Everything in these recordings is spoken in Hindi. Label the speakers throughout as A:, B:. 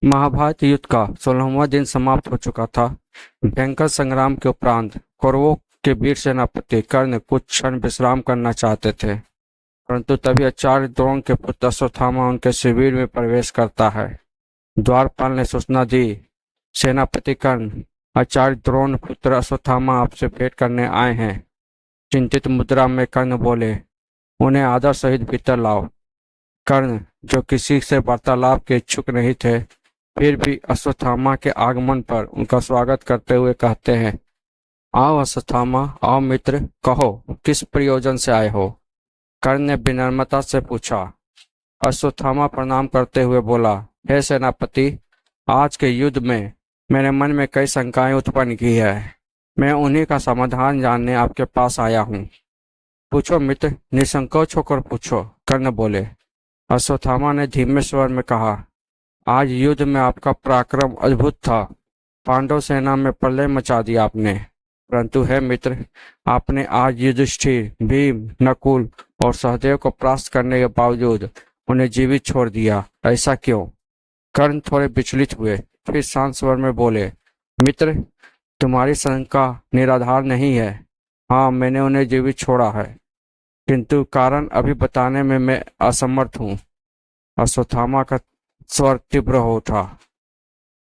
A: महाभारत युद्ध का 16वां दिन समाप्त हो चुका था। भयंकर संग्राम के उपरांत कौरवों के वीर सेनापति कर्ण कुछ क्षण विश्राम करना चाहते थे, परंतु तभी आचार्य द्रोण के पुत्र अश्वत्थामा उनके शिविर में प्रवेश करता है। द्वारपाल ने सूचना दी, सेनापति कर्ण, आचार्य द्रोण पुत्र अश्वत्थामा आपसे भेंट करने आए हैं। चिंतित मुद्रा में कर्ण बोले, उन्हें आदर सहित भीतर लाओ। कर्ण, जो किसी से वार्तालाप के इच्छुक नहीं थे, फिर भी अश्वत्थामा के आगमन पर उनका स्वागत करते हुए कहते हैं, आओ अश्वत्थामा, आओ मित्र, कहो किस प्रयोजन से आए हो। कर्ण ने विनम्रता से पूछा। अश्वत्थामा प्रणाम करते हुए बोला, हे सेनापति, आज के युद्ध में मेरे मन में कई शंकाएं उत्पन्न की है। मैं उन्हीं का समाधान जानने आपके पास आया हूँ। पूछो मित्र, निसंकोच होकर पूछो, कर्ण बोले। अश्वत्थामा ने धीमे स्वर में कहा, आज युद्ध में आपका पराक्रम अद्भुत था। पांडव सेना में प्रलय मचा दिया आपने, परंतु है मित्र, आपने आज युधिष्ठिर, भीम, नकुल और सहदेव को परास्त करने के बावजूद उन्हें जीवित छोड़ दिया, ऐसा क्यों। कर्ण थोड़े विचलित हुए, फिर शांत स्वर में बोले, मित्र, तुम्हारी शंका निराधार नहीं है। हाँ, मैंने उन्हें जीवित छोड़ा है, किंतु कारण अभी बताने में मैं असमर्थ हूँ। अश्वत्थामा का स्वर तीव्र हो उठा।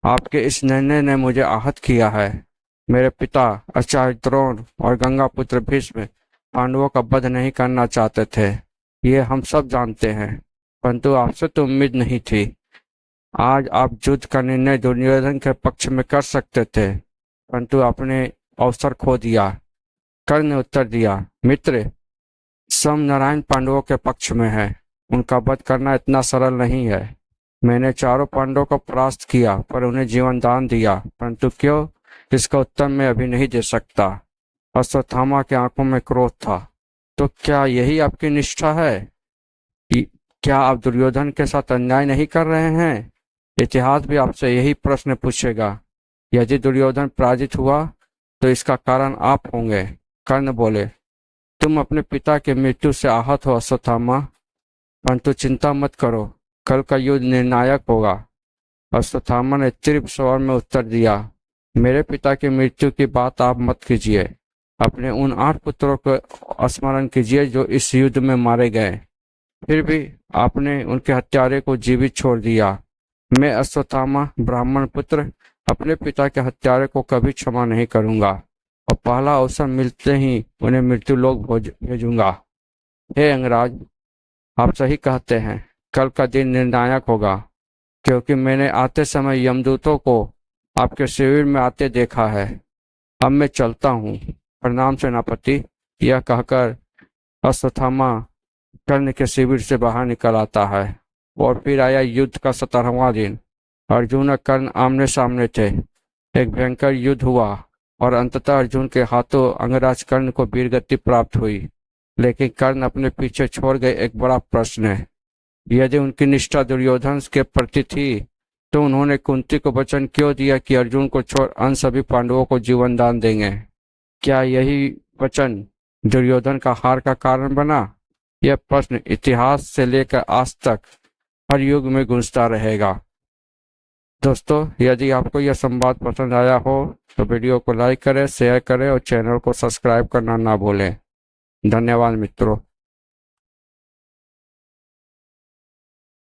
A: आपके इस निर्णय ने मुझे आहत किया है। मेरे पिता आचार्य द्रोण और गंगा पुत्र भीष्म पांडवों का वध नहीं करना चाहते थे, ये हम सब जानते हैं, परंतु आपसे तो उम्मीद नहीं थी। आज आप युद्ध का निर्णय दुर्योधन के पक्ष में कर सकते थे, परंतु आपने अवसर खो दिया। कर्ण ने उत्तर दिया, मित्र, नारायण पांडवों के पक्ष में है, उनका वध करना इतना सरल नहीं है। मैंने चारों पांडवों को परास्त किया, पर उन्हें जीवन दान दिया, परंतु क्यों, इसका उत्तर मैं अभी नहीं दे सकता। अश्वत्थामा की आंखों में क्रोध था। तो क्या यही आपकी निष्ठा है? क्या आप दुर्योधन के साथ अन्याय नहीं कर रहे हैं? इतिहास भी आपसे यही प्रश्न पूछेगा। यदि दुर्योधन पराजित हुआ तो इसका कारण आप होंगे। कर्ण बोले, तुम अपने पिता की मृत्यु से आहत हो अश्वत्थामा, परंतु चिंता मत करो, कल का युद्ध निर्णायक होगा। अश्वत्थामा ने तीव्र स्वर में उत्तर दिया, मेरे पिता की मृत्यु की बात आप मत कीजिए। अपने उन 8 पुत्रों को स्मरण कीजिए जो इस युद्ध में मारे गए, फिर भी आपने उनके हत्यारे को जीवित छोड़ दिया। मैं अश्वत्थामा, ब्राह्मण पुत्र, अपने पिता के हत्यारे को कभी क्षमा नहीं करूंगा और पहला अवसर मिलते ही उन्हें मृत्यु लोक भेजूंगा। हे अंगराज, आप सही कहते हैं, कल का दिन निर्णायक होगा, क्योंकि मैंने आते समय यमदूतों को आपके शिविर में आते देखा है। अब मैं चलता हूँ, प्रणाम सेनापति। यह कहकर अश्वत्थामा कर्ण के शिविर से बाहर निकल आता है। और फिर आया युद्ध का 17वां दिन। अर्जुन और कर्ण आमने सामने थे। एक भयंकर युद्ध हुआ और अंततः अर्जुन के हाथों अंगराज कर्ण को वीरगति प्राप्त हुई। लेकिन कर्ण अपने पीछे छोड़ गए एक बड़ा प्रश्न है। यदि उनकी निष्ठा दुर्योधन के प्रति थी, तो उन्होंने कुंती को वचन क्यों दिया कि अर्जुन को छोड़ अन्य सभी पांडवों को जीवन दान देंगे? क्या यही वचन दुर्योधन का हार का कारण बना? यह प्रश्न इतिहास से लेकर आज तक हर युग में गूंजता रहेगा। दोस्तों, यदि आपको यह संवाद पसंद आया हो तो वीडियो को लाइक करें, शेयर करें और चैनल को सब्सक्राइब करना ना भूलें। धन्यवाद मित्रों।